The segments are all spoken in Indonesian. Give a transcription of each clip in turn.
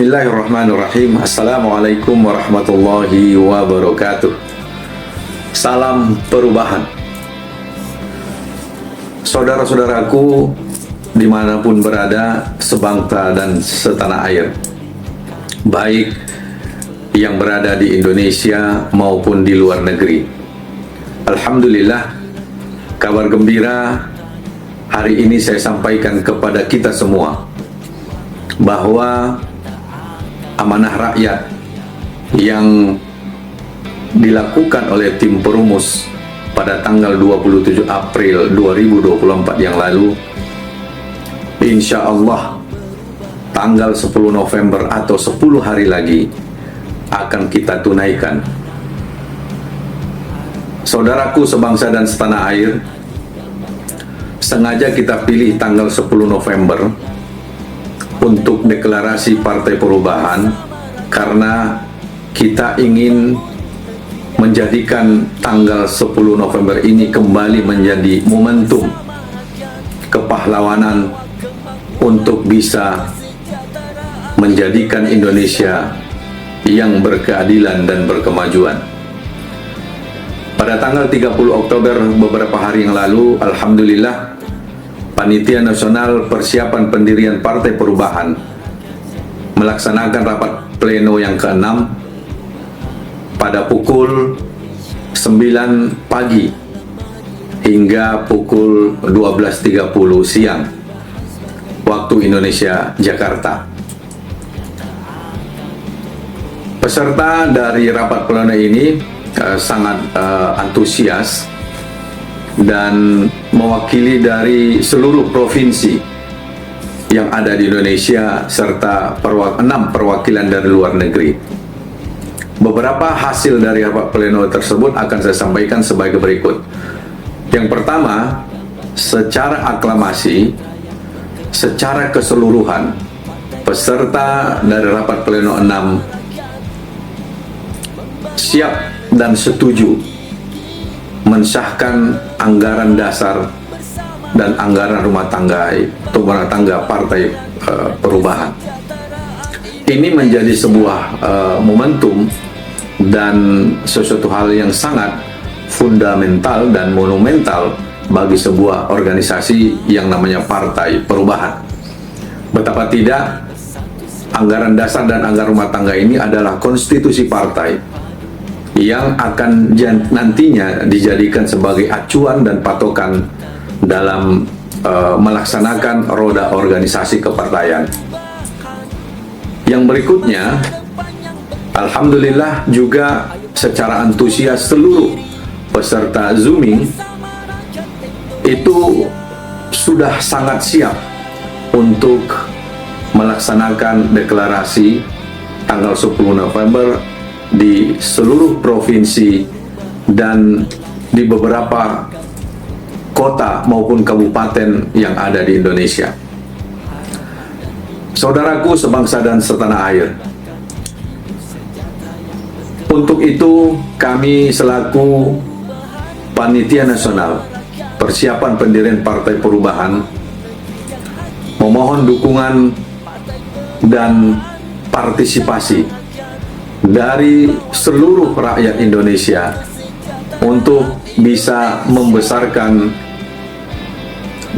Bismillahirrahmanirrahim. Assalamualaikum warahmatullahi wabarakatuh. Salam perubahan. Saudara-saudaraku dimanapun berada, sebangsa dan setanah air, baik yang berada di Indonesia maupun di luar negeri. Alhamdulillah, kabar gembira hari ini saya sampaikan kepada kita semua bahwa amanah rakyat yang dilakukan oleh tim perumus pada tanggal 27 April 2024 yang lalu, insya Allah tanggal 10 November atau 10 hari lagi akan kita tunaikan. Saudaraku sebangsa dan setanah air, sengaja kita pilih tanggal 10 November untuk deklarasi Partai Perubahan karena kita ingin menjadikan tanggal 10 November ini kembali menjadi momentum kepahlawanan untuk bisa menjadikan Indonesia yang berkeadilan dan berkemajuan. Pada tanggal 30 Oktober beberapa hari yang lalu, alhamdulillah, Panitia Nasional Persiapan Pendirian Partai Perubahan melaksanakan rapat pleno yang ke-6 pada pukul 9 pagi hingga pukul 12.30 siang waktu Indonesia Jakarta. Peserta dari rapat pleno ini sangat antusias dan mewakili dari seluruh provinsi yang ada di Indonesia serta 6 perwakilan dari luar negeri. Beberapa hasil dari rapat pleno tersebut akan saya sampaikan sebagai berikut. Yang pertama, secara aklamasi, secara keseluruhan, peserta dari rapat pleno 6 siap dan setuju mensahkan anggaran dasar dan anggaran rumah tangga Partai Perubahan. Ini menjadi sebuah momentum dan sesuatu hal yang sangat fundamental dan monumental bagi sebuah organisasi yang namanya Partai Perubahan. Betapa tidak, anggaran dasar dan anggaran rumah tangga ini adalah konstitusi partai yang akan nantinya dijadikan sebagai acuan dan patokan dalam melaksanakan roda organisasi kepartaian. Yang berikutnya, alhamdulillah juga secara antusias seluruh peserta Zooming itu sudah sangat siap untuk melaksanakan deklarasi tanggal 10 November di seluruh provinsi dan di beberapa kota maupun kabupaten yang ada di Indonesia. Saudaraku sebangsa dan setanah air, untuk itu kami selaku Panitia Nasional Persiapan Pendirian Partai Perubahan memohon dukungan dan partisipasi dari seluruh rakyat Indonesia untuk bisa membesarkan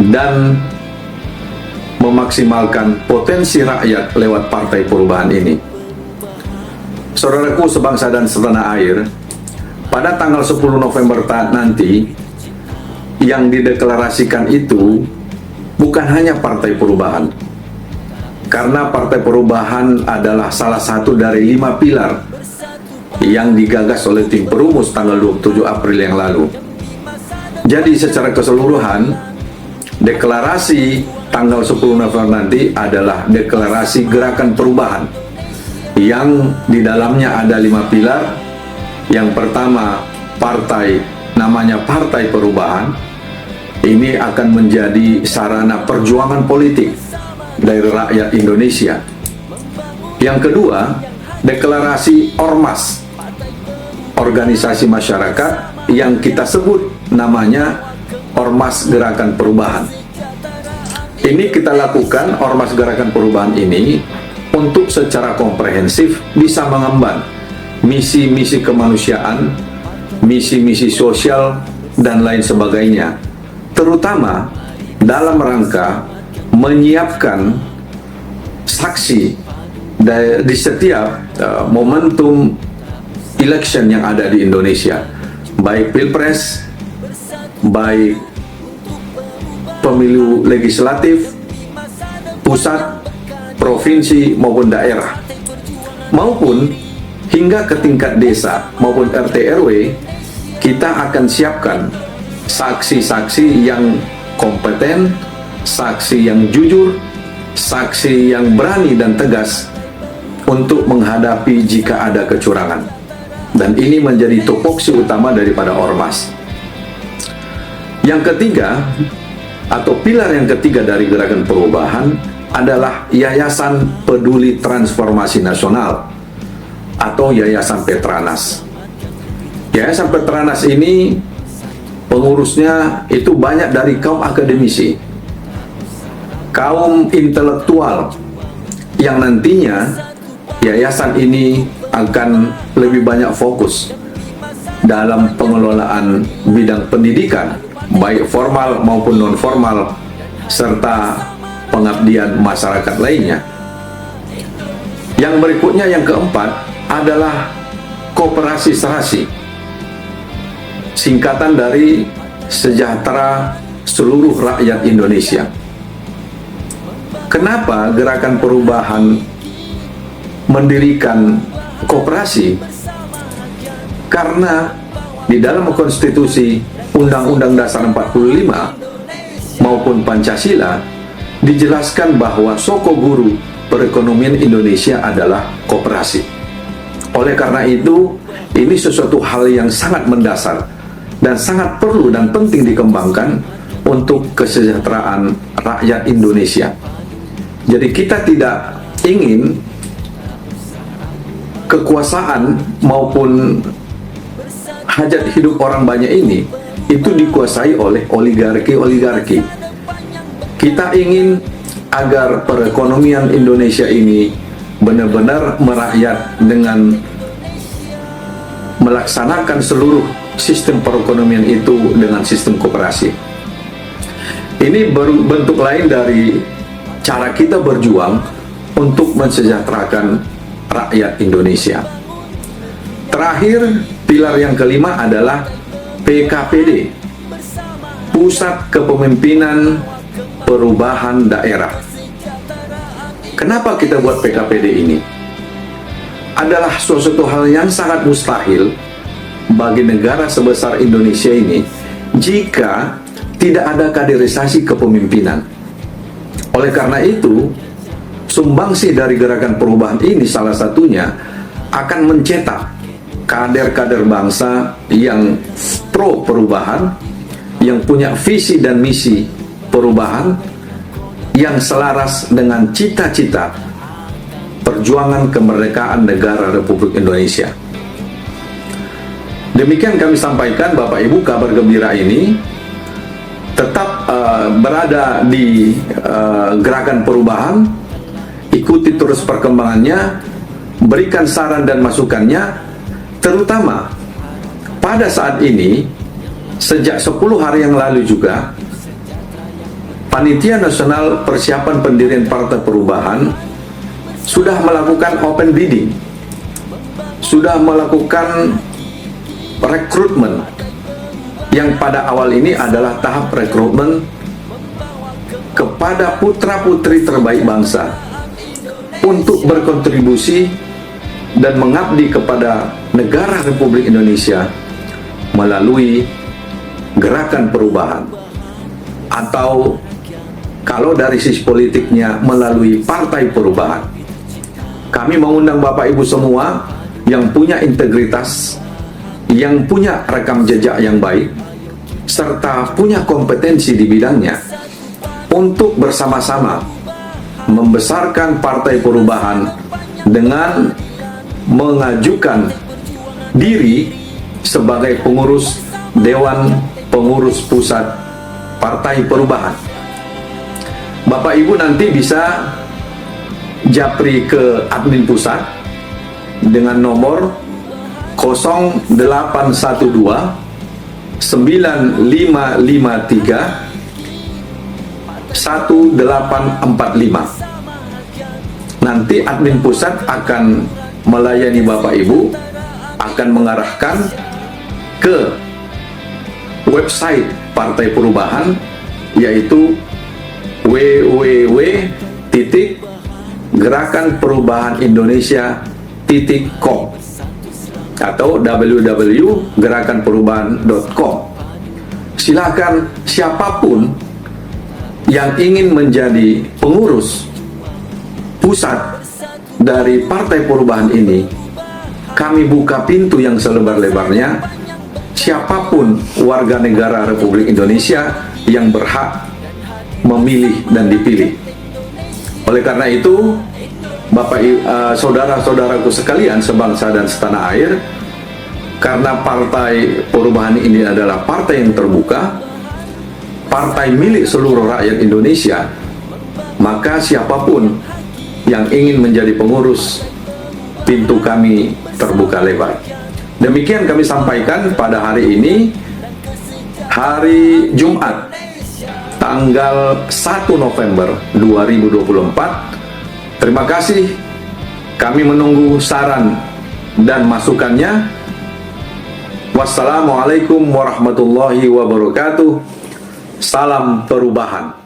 dan memaksimalkan potensi rakyat lewat Partai Perubahan ini. Saudaraku sebangsa dan setanah air, pada tanggal 10 November nanti yang dideklarasikan itu bukan hanya Partai Perubahan, karena Partai Perubahan adalah salah satu dari 5 pilar yang digagas oleh tim perumus tanggal 27 April yang lalu. Jadi secara keseluruhan, deklarasi tanggal 10 November nanti adalah deklarasi gerakan perubahan yang di dalamnya ada 5 pilar. Yang pertama, partai namanya Partai Perubahan. Ini akan menjadi sarana perjuangan politik dari rakyat Indonesia. Yang kedua, deklarasi ormas, organisasi masyarakat yang kita sebut namanya Ormas Gerakan Perubahan. Ini kita lakukan Ormas Gerakan Perubahan ini untuk secara komprehensif bisa mengemban misi-misi kemanusiaan, misi-misi sosial, dan lain sebagainya, terutama dalam rangka menyiapkan saksi di setiap momentum election yang ada di Indonesia, baik pilpres, baik pemilu legislatif, pusat, provinsi maupun daerah, maupun hingga ke tingkat desa maupun RT RW. Kita akan siapkan saksi-saksi yang kompeten, saksi yang jujur, saksi yang berani dan tegas untuk menghadapi jika ada kecurangan. Dan ini menjadi tupoksi utama daripada ormas. Yang ketiga, atau pilar yang ketiga dari Gerakan Perubahan adalah Yayasan Peduli Transformasi Nasional atau Yayasan Petranas. Yayasan Petranas ini pengurusnya itu banyak dari kaum akademisi, kaum intelektual, yang nantinya yayasan ini akan lebih banyak fokus dalam pengelolaan bidang pendidikan, baik formal maupun non formal, serta pengabdian masyarakat lainnya. Yang berikutnya, yang keempat, adalah Koperasi Serasi, singkatan dari Sejahtera Seluruh Rakyat Indonesia. Kenapa Gerakan Perubahan mendirikan koperasi? Karena di dalam konstitusi Undang-Undang Dasar 45 maupun Pancasila dijelaskan bahwa soko guru perekonomian Indonesia adalah koperasi. Oleh karena itu, ini sesuatu hal yang sangat mendasar dan sangat perlu dan penting dikembangkan untuk kesejahteraan rakyat Indonesia. Jadi kita tidak ingin kekuasaan maupun hajat hidup orang banyak ini itu dikuasai oleh oligarki-oligarki. Kita ingin agar perekonomian Indonesia ini benar-benar merakyat dengan melaksanakan seluruh sistem perekonomian itu dengan sistem koperasi. Ini baru bentuk lain dari cara kita berjuang untuk mensejahterakan rakyat Indonesia. Terakhir, pilar yang kelima adalah PKPD, Pusat Kepemimpinan Perubahan Daerah. Kenapa kita buat PKPD ini? Adalah suatu hal yang sangat mustahil bagi negara sebesar Indonesia ini jika tidak ada kaderisasi kepemimpinan. Oleh karena itu, sumbangsi dari Gerakan Perubahan ini salah satunya akan mencetak kader-kader bangsa yang pro perubahan, yang punya visi dan misi perubahan, yang selaras dengan cita-cita perjuangan kemerdekaan negara Republik Indonesia. Demikian kami sampaikan, Bapak Ibu, kabar gembira ini. Tetap berada di Gerakan Perubahan, ikuti terus perkembangannya, berikan saran dan masukannya, terutama pada saat ini, sejak 10 hari yang lalu juga, Panitia Nasional Persiapan Pendirian Partai Perubahan sudah melakukan open bidding, sudah melakukan rekrutmen, yang pada awal ini adalah tahap rekrutmen kepada putra-putri terbaik bangsa untuk berkontribusi dan mengabdi kepada negara Republik Indonesia melalui Gerakan Perubahan, atau kalau dari sisi politiknya melalui Partai Perubahan. Kami mengundang Bapak Ibu semua yang punya integritas, yang punya rekam jejak yang baik, serta punya kompetensi di bidangnya, untuk bersama-sama membesarkan Partai Perubahan dengan mengajukan diri sebagai pengurus Dewan Pengurus Pusat Partai Perubahan. Bapak Ibu nanti bisa japri ke admin pusat dengan nomor 0812 9553 1845. Nanti admin pusat akan melayani Bapak Ibu, akan mengarahkan ke website Partai Perubahan, yaitu www.gerakanperubahanindonesia.com atau www.gerakanperubahan.com. Silakan siapapun yang ingin menjadi pengurus pusat dari Partai Perubahan ini, kami buka pintu yang selebar-lebarnya. Siapapun warga negara Republik Indonesia yang berhak memilih dan dipilih. Oleh karena itu, saudara-saudaraku sekalian sebangsa dan setanah air, karena Partai Perubahan ini adalah partai yang terbuka, partai milik seluruh rakyat Indonesia, maka siapapun yang ingin menjadi pengurus, pintu kami terbuka lebar. Demikian kami sampaikan pada hari ini, hari Jumat, tanggal 1 November 2024. Terima kasih, kami menunggu saran dan masukannya. Wassalamualaikum warahmatullahi wabarakatuh. Salam perubahan.